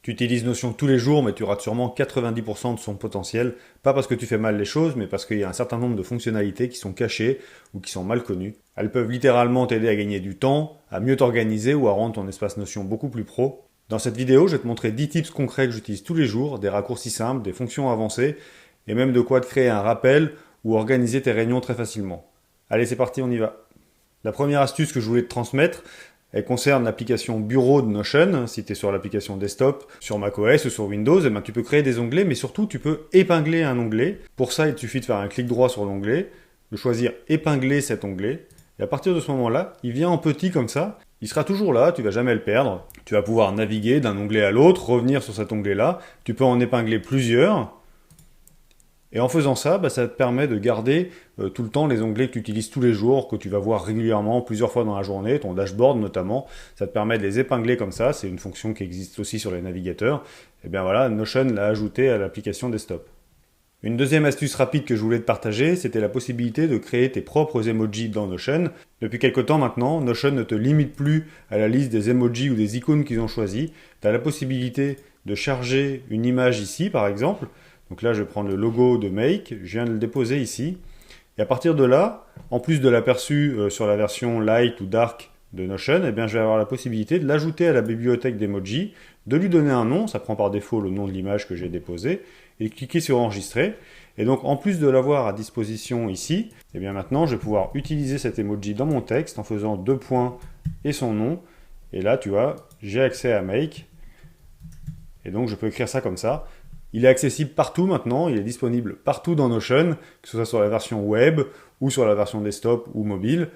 Tu utilises Notion tous les jours, mais tu rates sûrement 90% de son potentiel, pas parce que tu fais mal les choses, mais parce qu'il y a un certain nombre de fonctionnalités qui sont cachées ou qui sont mal connues. Elles peuvent littéralement t'aider à gagner du temps, à mieux t'organiser ou à rendre ton espace Notion beaucoup plus pro. Dans cette vidéo, je vais te montrer 10 tips concrets que j'utilise tous les jours, des raccourcis simples, des fonctions avancées, et même de quoi te créer un rappel ou organiser tes réunions très facilement. Allez, c'est parti, on y va. La première astuce que je voulais te transmettre, elle concerne l'application bureau de Notion. Si tu es sur l'application desktop, sur macOS ou sur Windows, tu peux créer des onglets, mais surtout tu peux épingler un onglet. Pour ça, il te suffit de faire un clic droit sur l'onglet, de choisir épingler cet onglet, et à partir de ce moment-là, il vient en petit comme ça. Il sera toujours là, tu vas jamais le perdre. Tu vas pouvoir naviguer d'un onglet à l'autre, revenir sur cet onglet-là. Tu peux en épingler plusieurs. Et en faisant ça, ça te permet de garder tout le temps les onglets que tu utilises tous les jours, que tu vas voir régulièrement, plusieurs fois dans la journée, ton dashboard notamment. Ça te permet de les épingler comme ça, c'est une fonction qui existe aussi sur les navigateurs. Et bien voilà, Notion l'a ajouté à l'application desktop. Une deuxième astuce rapide que je voulais te partager, c'était la possibilité de créer tes propres emojis dans Notion. Depuis quelque temps maintenant, Notion ne te limite plus à la liste des emojis ou des icônes qu'ils ont choisis. Tu as la possibilité de charger une image ici, par exemple. Donc là, je vais prendre le logo de Make, je viens de le déposer ici. Et à partir de là, en plus de l'aperçu sur la version Light ou Dark de Notion, je vais avoir la possibilité de l'ajouter à la bibliothèque d'emoji, de lui donner un nom, ça prend par défaut le nom de l'image que j'ai déposée, et cliquer sur Enregistrer. Et donc, en plus de l'avoir à disposition ici, maintenant, je vais pouvoir utiliser cet emoji dans mon texte en faisant 2 points et son nom. Et là, tu vois, j'ai accès à Make. Et donc, je peux écrire ça comme ça. Il est accessible partout maintenant, il est disponible partout dans Notion, que ce soit sur la version web ou sur la version desktop ou mobile.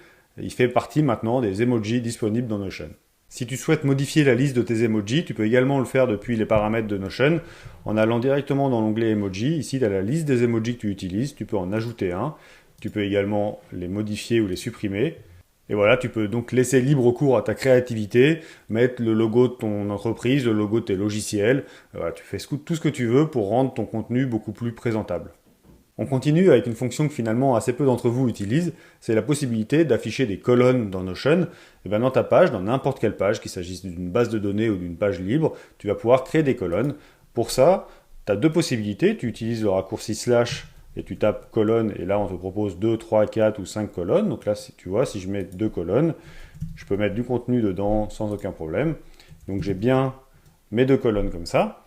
Il fait partie maintenant des emojis disponibles dans Notion. Si tu souhaites modifier la liste de tes emojis, tu peux également le faire depuis les paramètres de Notion en allant directement dans l'onglet Emoji. Ici, tu as la liste des emojis que tu utilises, tu peux en ajouter un. Tu peux également les modifier ou les supprimer. Et voilà, tu peux donc laisser libre cours à ta créativité, mettre le logo de ton entreprise, le logo de tes logiciels. Voilà, tu fais tout ce que tu veux pour rendre ton contenu beaucoup plus présentable. On continue avec une fonction que finalement assez peu d'entre vous utilisent, c'est la possibilité d'afficher des colonnes dans Notion. Et dans ta page, dans n'importe quelle page, qu'il s'agisse d'une base de données ou d'une page libre, tu vas pouvoir créer des colonnes. Pour ça, tu as deux possibilités. Tu utilises le raccourci slash et tu tapes colonne, et là on te propose 2, 3, 4 ou 5 colonnes. Donc là, tu vois, si je mets 2 colonnes, je peux mettre du contenu dedans sans aucun problème. Donc j'ai bien mes 2 colonnes comme ça.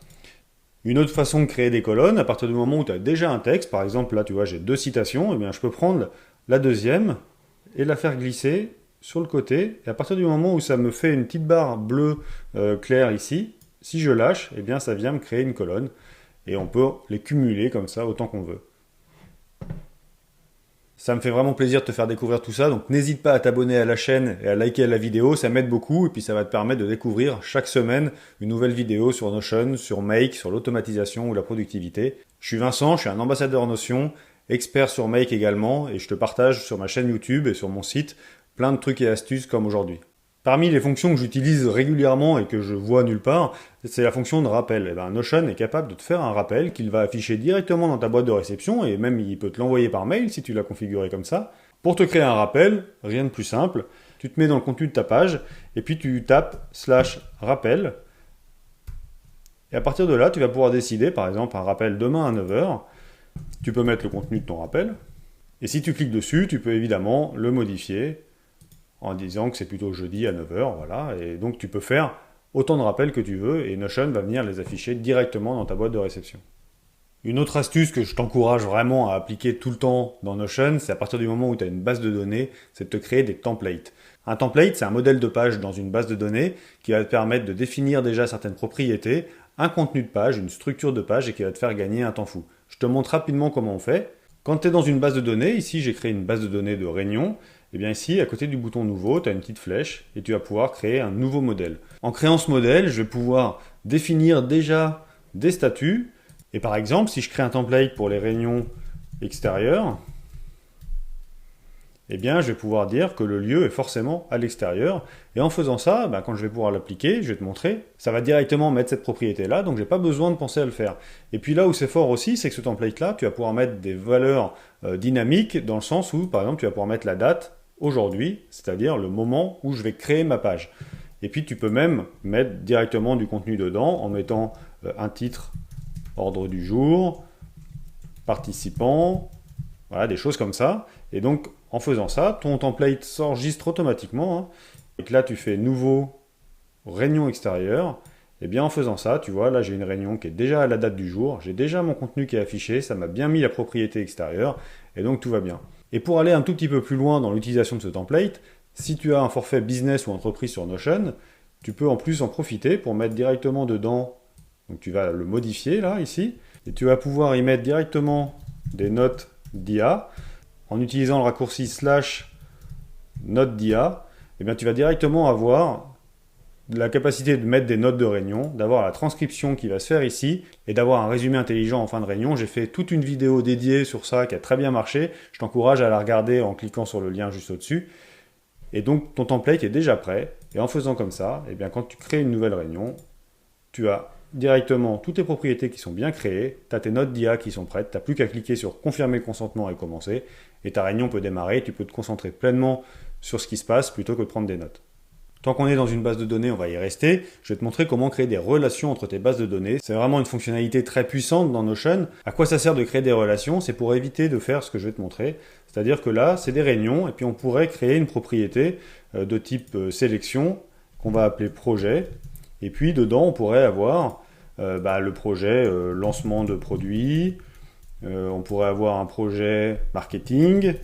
Une autre façon de créer des colonnes, à partir du moment où tu as déjà un texte, par exemple là tu vois j'ai 2 citations, je peux prendre la deuxième et la faire glisser sur le côté. Et à partir du moment où ça me fait une petite barre bleue claire ici, si je lâche, ça vient me créer une colonne. Et on peut les cumuler comme ça autant qu'on veut. Ça me fait vraiment plaisir de te faire découvrir tout ça, donc n'hésite pas à t'abonner à la chaîne et à liker la vidéo, ça m'aide beaucoup, et puis ça va te permettre de découvrir chaque semaine une nouvelle vidéo sur Notion, sur Make, sur l'automatisation ou la productivité. Je suis Vincent, je suis un ambassadeur Notion, expert sur Make également, et je te partage sur ma chaîne YouTube et sur mon site plein de trucs et astuces comme aujourd'hui. Parmi les fonctions que j'utilise régulièrement et que je vois nulle part, c'est la fonction de rappel. Notion est capable de te faire un rappel qu'il va afficher directement dans ta boîte de réception et même il peut te l'envoyer par mail si tu l'as configuré comme ça. Pour te créer un rappel, rien de plus simple, tu te mets dans le contenu de ta page et puis tu tapes /rappel. Et à partir de là, tu vas pouvoir décider, par exemple, un rappel demain à 9 h. Tu peux mettre le contenu de ton rappel. Et si tu cliques dessus, tu peux évidemment le modifier en disant que c'est plutôt jeudi à 9 h, voilà. Et donc tu peux faire autant de rappels que tu veux et Notion va venir les afficher directement dans ta boîte de réception. Une autre astuce que je t'encourage vraiment à appliquer tout le temps dans Notion, c'est à partir du moment où tu as une base de données, c'est de te créer des templates. Un template, c'est un modèle de page dans une base de données qui va te permettre de définir déjà certaines propriétés, un contenu de page, une structure de page et qui va te faire gagner un temps fou. Je te montre rapidement comment on fait. Quand tu es dans une base de données, ici j'ai créé une base de données de réunion, ici, à côté du bouton nouveau, tu as une petite flèche et tu vas pouvoir créer un nouveau modèle. En créant ce modèle, je vais pouvoir définir déjà des statuts. Et par exemple, si je crée un template pour les réunions extérieures, je vais pouvoir dire que le lieu est forcément à l'extérieur. Et en faisant ça, quand je vais pouvoir l'appliquer, je vais te montrer, ça va directement mettre cette propriété-là, donc j'ai pas besoin de penser à le faire. Et puis là où c'est fort aussi, c'est que ce template-là, tu vas pouvoir mettre des valeurs dynamiques, dans le sens où, par exemple, tu vas pouvoir mettre la date aujourd'hui, c'est-à-dire le moment où je vais créer ma page. Et puis tu peux même mettre directement du contenu dedans en mettant un titre, ordre du jour, participants, voilà, des choses comme ça. Et donc en faisant ça, ton template s'enregistre automatiquement, hein. Et que là tu fais nouveau, réunion extérieure. Et bien en faisant ça, tu vois, là j'ai une réunion qui est déjà à la date du jour, j'ai déjà mon contenu qui est affiché, ça m'a bien mis la propriété extérieure, et donc tout va bien. Et pour aller un tout petit peu plus loin dans l'utilisation de ce template, si tu as un forfait business ou entreprise sur Notion, tu peux en plus en profiter pour mettre directement dedans, donc tu vas le modifier là, ici, et tu vas pouvoir y mettre directement des notes d'IA, en utilisant le raccourci / notes d'IA, et bien tu vas directement avoir la capacité de mettre des notes de réunion, d'avoir la transcription qui va se faire ici, et d'avoir un résumé intelligent en fin de réunion. J'ai fait toute une vidéo dédiée sur ça qui a très bien marché. Je t'encourage à la regarder en cliquant sur le lien juste au-dessus. Et donc ton template est déjà prêt. Et en faisant comme ça, eh bien, quand tu crées une nouvelle réunion, tu as directement toutes tes propriétés qui sont bien créées, tu as tes notes d'IA qui sont prêtes, tu n'as plus qu'à cliquer sur confirmer le consentement et commencer, et ta réunion peut démarrer, tu peux te concentrer pleinement sur ce qui se passe plutôt que de prendre des notes. Tant qu'on est dans une base de données, on va y rester. Je vais te montrer comment créer des relations entre tes bases de données. C'est vraiment une fonctionnalité très puissante dans Notion. À quoi ça sert de créer des relations? C'est pour éviter de faire ce que je vais te montrer. C'est-à-dire que là, c'est des réunions, et puis on pourrait créer une propriété de type sélection, qu'on va appeler projet. Et puis dedans, on pourrait avoir le projet lancement de produits, on pourrait avoir un projet marketing,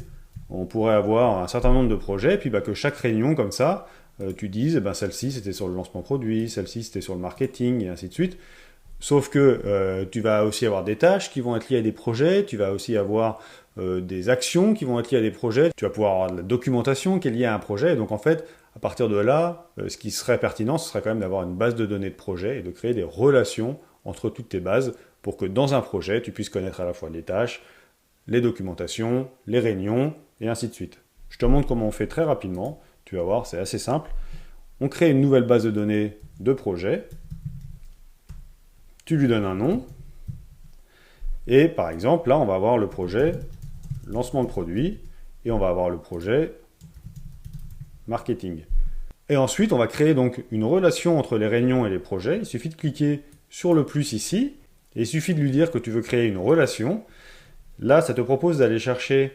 on pourrait avoir un certain nombre de projets, et puis que chaque réunion comme ça, tu dises, celle-ci c'était sur le lancement produit, celle-ci c'était sur le marketing, et ainsi de suite. Sauf que tu vas aussi avoir des tâches qui vont être liées à des projets, tu vas aussi avoir des actions qui vont être liées à des projets, tu vas pouvoir avoir de la documentation qui est liée à un projet, et donc en fait, à partir de là, ce qui serait pertinent, ce serait quand même d'avoir une base de données de projets et de créer des relations entre toutes tes bases pour que dans un projet, tu puisses connaître à la fois les tâches, les documentations, les réunions, et ainsi de suite. Je te montre comment on fait très rapidement. Tu vas voir, c'est assez simple. On crée une nouvelle base de données de projet. Tu lui donnes un nom. Et par exemple, là, on va avoir le projet lancement de produit et on va avoir le projet marketing. Et ensuite, on va créer donc une relation entre les réunions et les projets. Il suffit de cliquer sur le plus ici et il suffit de lui dire que tu veux créer une relation. Là, ça te propose d'aller chercher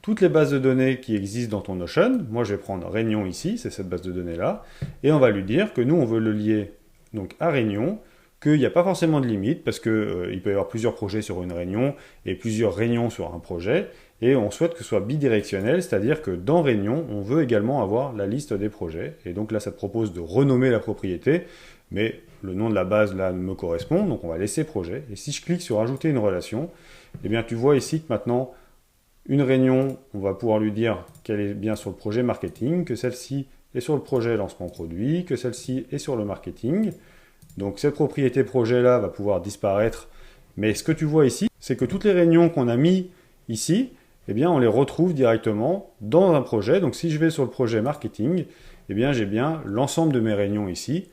toutes les bases de données qui existent dans ton Notion. Moi, je vais prendre Réunion ici, c'est cette base de données-là. Et on va lui dire que nous, on veut le lier donc, à Réunion, qu'il n'y a pas forcément de limite, parce qu'il peut y avoir plusieurs projets sur une réunion et plusieurs réunions sur un projet. Et on souhaite que ce soit bidirectionnel, c'est-à-dire que dans Réunion, on veut également avoir la liste des projets. Et donc là, ça te propose de renommer la propriété, mais le nom de la base là me correspond, donc on va laisser projet. Et si je clique sur ajouter une relation, eh bien tu vois ici que maintenant, une réunion, on va pouvoir lui dire qu'elle est bien sur le projet marketing, que celle-ci est sur le projet lancement produit, que celle-ci est sur le marketing. Donc cette propriété projet-là va pouvoir disparaître. Mais ce que tu vois ici, c'est que toutes les réunions qu'on a mis ici, eh bien on les retrouve directement dans un projet. Donc si je vais sur le projet marketing, eh bien j'ai bien l'ensemble de mes réunions ici.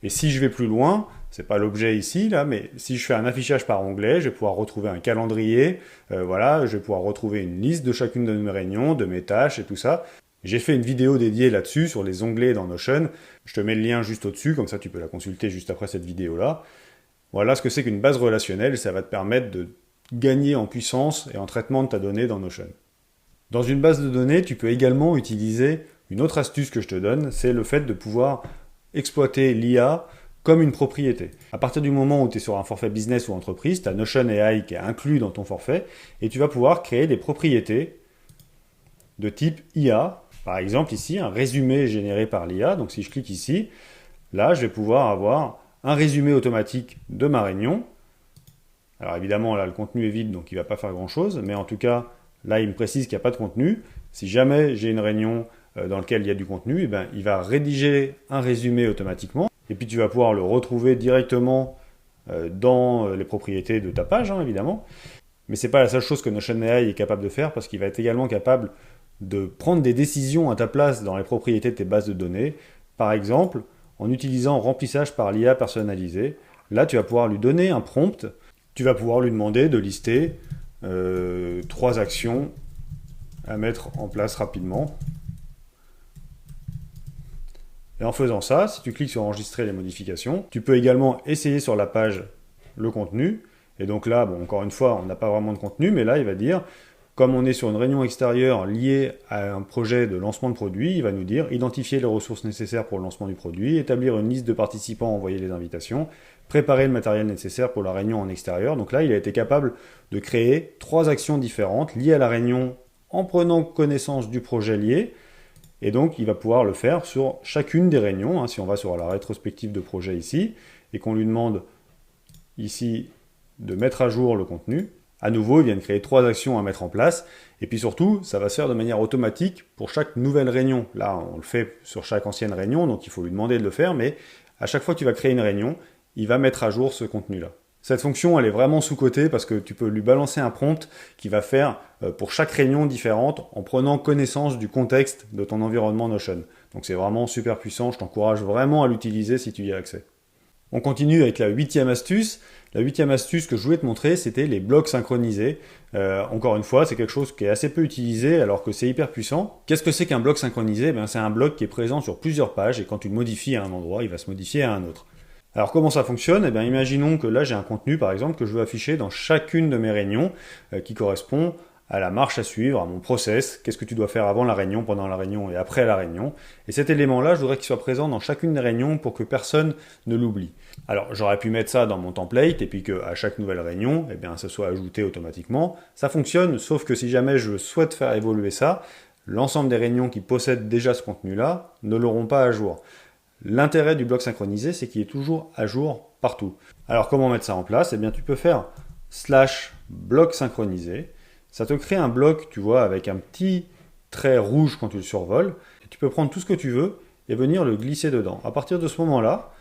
Et si je vais plus loin, c'est pas l'objet ici, là, mais si je fais un affichage par onglet, je vais pouvoir retrouver un calendrier, voilà, je vais pouvoir retrouver une liste de chacune de mes réunions, de mes tâches et tout ça. J'ai fait une vidéo dédiée là-dessus, sur les onglets dans Notion. Je te mets le lien juste au-dessus, comme ça tu peux la consulter juste après cette vidéo-là. Voilà ce que c'est qu'une base relationnelle, ça va te permettre de gagner en puissance et en traitement de ta donnée dans Notion. Dans une base de données, tu peux également utiliser une autre astuce que je te donne, c'est le fait de pouvoir exploiter l'IA comme une propriété. À partir du moment où tu es sur un forfait business ou entreprise, tu as Notion AI qui est inclus dans ton forfait, et tu vas pouvoir créer des propriétés de type IA. Par exemple ici, un résumé généré par l'IA. Donc si je clique ici, là je vais pouvoir avoir un résumé automatique de ma réunion. Alors évidemment là le contenu est vide donc il ne va pas faire grand chose, mais en tout cas là il me précise qu'il n'y a pas de contenu. Si jamais j'ai une réunion dans laquelle il y a du contenu, eh ben, il va rédiger un résumé automatiquement. Et puis tu vas pouvoir le retrouver directement dans les propriétés de ta page, évidemment. Mais ce n'est pas la seule chose que Notion AI est capable de faire, parce qu'il va être également capable de prendre des décisions à ta place dans les propriétés de tes bases de données. Par exemple, en utilisant remplissage par l'IA personnalisé. Là, tu vas pouvoir lui donner un prompt. Tu vas pouvoir lui demander de lister 3 actions à mettre en place rapidement. Et en faisant ça, si tu cliques sur enregistrer les modifications, tu peux également essayer sur la page le contenu. Et donc là, bon, encore une fois, on n'a pas vraiment de contenu, mais là, il va dire, comme on est sur une réunion extérieure liée à un projet de lancement de produit, il va nous dire identifier les ressources nécessaires pour le lancement du produit, établir une liste de participants, envoyer les invitations, préparer le matériel nécessaire pour la réunion en extérieur. Donc là, il a été capable de créer 3 actions différentes liées à la réunion en prenant connaissance du projet lié. Et donc, il va pouvoir le faire sur chacune des réunions. Si on va sur la rétrospective de projet ici, et qu'on lui demande ici de mettre à jour le contenu, à nouveau, il vient de créer 3 actions à mettre en place. Et puis surtout, ça va se faire de manière automatique pour chaque nouvelle réunion. Là, on le fait sur chaque ancienne réunion, donc il faut lui demander de le faire, mais à chaque fois que tu vas créer une réunion, il va mettre à jour ce contenu-là. Cette fonction, elle est vraiment sous-cotée parce que tu peux lui balancer un prompt qui va faire pour chaque réunion différente en prenant connaissance du contexte de ton environnement Notion. Donc c'est vraiment super puissant, je t'encourage vraiment à l'utiliser si tu y as accès. On continue avec la 8e astuce. La 8e astuce que je voulais te montrer, c'était les blocs synchronisés. Encore une fois, c'est quelque chose qui est assez peu utilisé alors que c'est hyper puissant. Qu'est-ce que c'est qu'un bloc synchronisé? C'est un bloc qui est présent sur plusieurs pages et quand tu le modifies à un endroit, il va se modifier à un autre. Alors comment ça fonctionne? Imaginons que là j'ai un contenu par exemple que je veux afficher dans chacune de mes réunions qui correspond à la marche à suivre, à mon process, qu'est-ce que tu dois faire avant la réunion, pendant la réunion et après la réunion. Et cet élément-là, je voudrais qu'il soit présent dans chacune des réunions pour que personne ne l'oublie. Alors j'aurais pu mettre ça dans mon template et puis qu'à chaque nouvelle réunion, ça soit ajouté automatiquement. Ça fonctionne, sauf que si jamais je souhaite faire évoluer ça, l'ensemble des réunions qui possèdent déjà ce contenu-là ne l'auront pas à jour. L'intérêt du bloc synchronisé, c'est qu'il est toujours à jour partout. Alors comment mettre ça en place? Tu peux faire /bloc synchronisé. Ça te crée un bloc, tu vois, avec un petit trait rouge quand tu le survoles. Et tu peux prendre tout ce que tu veux et venir le glisser dedans. À partir de ce moment-là,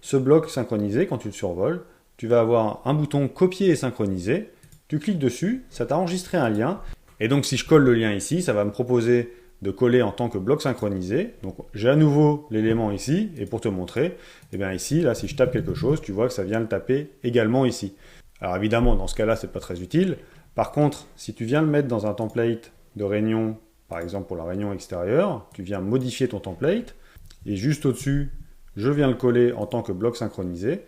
ce bloc synchronisé, quand tu le survoles, tu vas avoir un bouton copier et synchroniser. Tu cliques dessus, ça t'a enregistré un lien. Et donc si je colle le lien ici, ça va me proposer de coller en tant que bloc synchronisé. Donc j'ai à nouveau l'élément ici, et pour te montrer, ici, là, si je tape quelque chose, tu vois que ça vient le taper également ici. Alors évidemment, dans ce cas-là, c'est pas très utile. Par contre, si tu viens le mettre dans un template de réunion, par exemple pour la réunion extérieure, tu viens modifier ton template, et juste au-dessus, je viens le coller en tant que bloc synchronisé,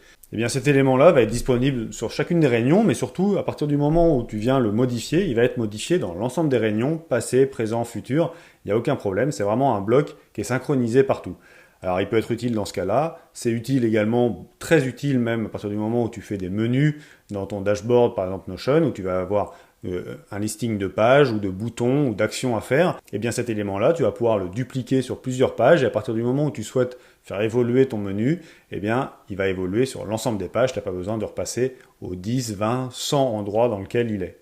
cet élément-là va être disponible sur chacune des réunions, mais surtout, à partir du moment où tu viens le modifier, il va être modifié dans l'ensemble des réunions, passé, présent, futur. Il n'y a aucun problème, c'est vraiment un bloc qui est synchronisé partout. Alors, il peut être utile dans ce cas-là. C'est utile également, très utile même, à partir du moment où tu fais des menus dans ton dashboard, par exemple Notion, où tu vas avoir un listing de pages ou de boutons ou d'actions à faire. Cet élément-là, tu vas pouvoir le dupliquer sur plusieurs pages et à partir du moment où tu souhaites faire évoluer ton menu, il va évoluer sur l'ensemble des pages. Tu n'as pas besoin de repasser aux 10, 20, 100 endroits dans lesquels il est.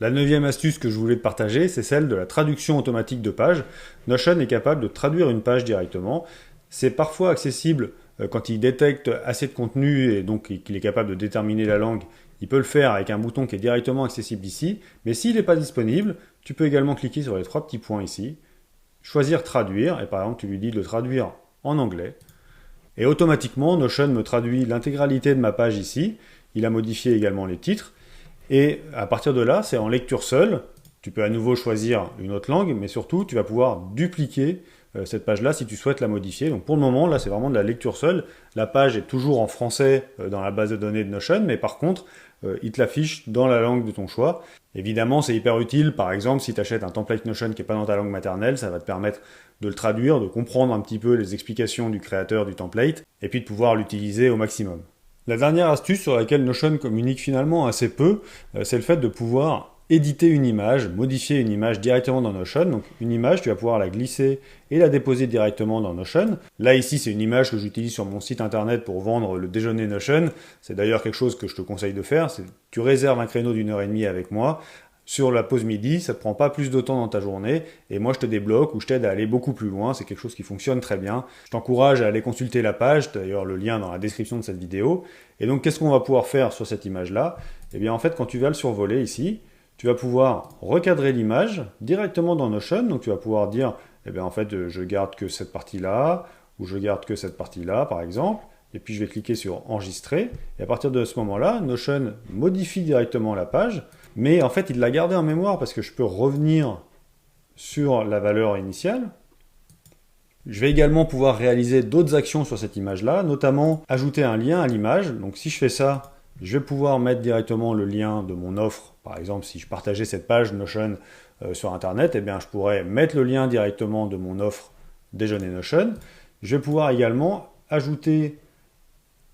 La 9e astuce que je voulais te partager, c'est celle de la traduction automatique de pages. Notion est capable de traduire une page directement. C'est parfois accessible quand il détecte assez de contenu et donc qu'il est capable de déterminer la langue. Il peut le faire avec un bouton qui est directement accessible ici. Mais s'il n'est pas disponible, tu peux également cliquer sur les 3 petits points ici, choisir traduire et par exemple tu lui dis de le traduire en anglais. Et automatiquement, Notion me traduit l'intégralité de ma page ici. Il a modifié également les titres. Et à partir de là, c'est en lecture seule. Tu peux à nouveau choisir une autre langue, mais surtout, tu vas pouvoir dupliquer cette page-là si tu souhaites la modifier. Donc pour le moment, là, c'est vraiment de la lecture seule. La page est toujours en français dans la base de données de Notion, mais par contre, il te l'affiche dans la langue de ton choix. Évidemment, c'est hyper utile. Par exemple, si tu achètes un template Notion qui n'est pas dans ta langue maternelle, ça va te permettre de le traduire, de comprendre un petit peu les explications du créateur du template, et puis de pouvoir l'utiliser au maximum. La dernière astuce sur laquelle Notion communique finalement assez peu, c'est le fait de pouvoir éditer une image, modifier une image directement dans Notion. Donc une image, tu vas pouvoir la glisser et la déposer directement dans Notion. Là ici, c'est une image que j'utilise sur mon site internet pour vendre le déjeuner Notion. C'est d'ailleurs quelque chose que je te conseille de faire. Tu réserves un créneau d'1h30 avec moi. Sur la pause midi, ça ne te prend pas plus de temps dans ta journée et moi je te débloque ou je t'aide à aller beaucoup plus loin, c'est quelque chose qui fonctionne très bien. Je t'encourage à aller consulter la page, d'ailleurs le lien dans la description de cette vidéo. Et donc qu'est-ce qu'on va pouvoir faire sur cette image-là? En fait quand tu vas le survoler ici, tu vas pouvoir recadrer l'image directement dans Notion, donc tu vas pouvoir dire en fait je garde que cette partie-là ou je garde que cette partie-là par exemple. Et puis je vais cliquer sur enregistrer et à partir de ce moment-là, Notion modifie directement la page. Mais en fait, il l'a gardé en mémoire parce que je peux revenir sur la valeur initiale. Je vais également pouvoir réaliser d'autres actions sur cette image-là, notamment ajouter un lien à l'image. Donc si je fais ça, je vais pouvoir mettre directement le lien de mon offre. Par exemple, si je partageais cette page Notion sur Internet, eh bien, je pourrais mettre le lien directement de mon offre Déjeuner Notion. Je vais pouvoir également ajouter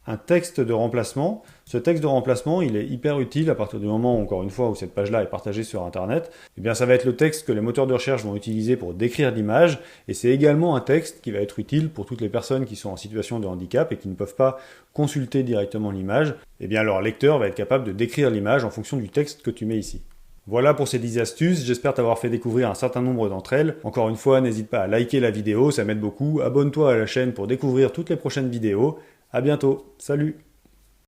un texte de remplacement. Ce texte de remplacement, il est hyper utile à partir du moment, encore une fois, où cette page-là est partagée sur Internet. Eh bien, ça va être le texte que les moteurs de recherche vont utiliser pour décrire l'image, et c'est également un texte qui va être utile pour toutes les personnes qui sont en situation de handicap et qui ne peuvent pas consulter directement l'image. Eh bien, leur lecteur va être capable de décrire l'image en fonction du texte que tu mets ici. Voilà pour ces 10 astuces, j'espère t'avoir fait découvrir un certain nombre d'entre elles. Encore une fois, n'hésite pas à liker la vidéo, ça m'aide beaucoup. Abonne-toi à la chaîne pour découvrir toutes les prochaines vidéos. À bientôt, salut!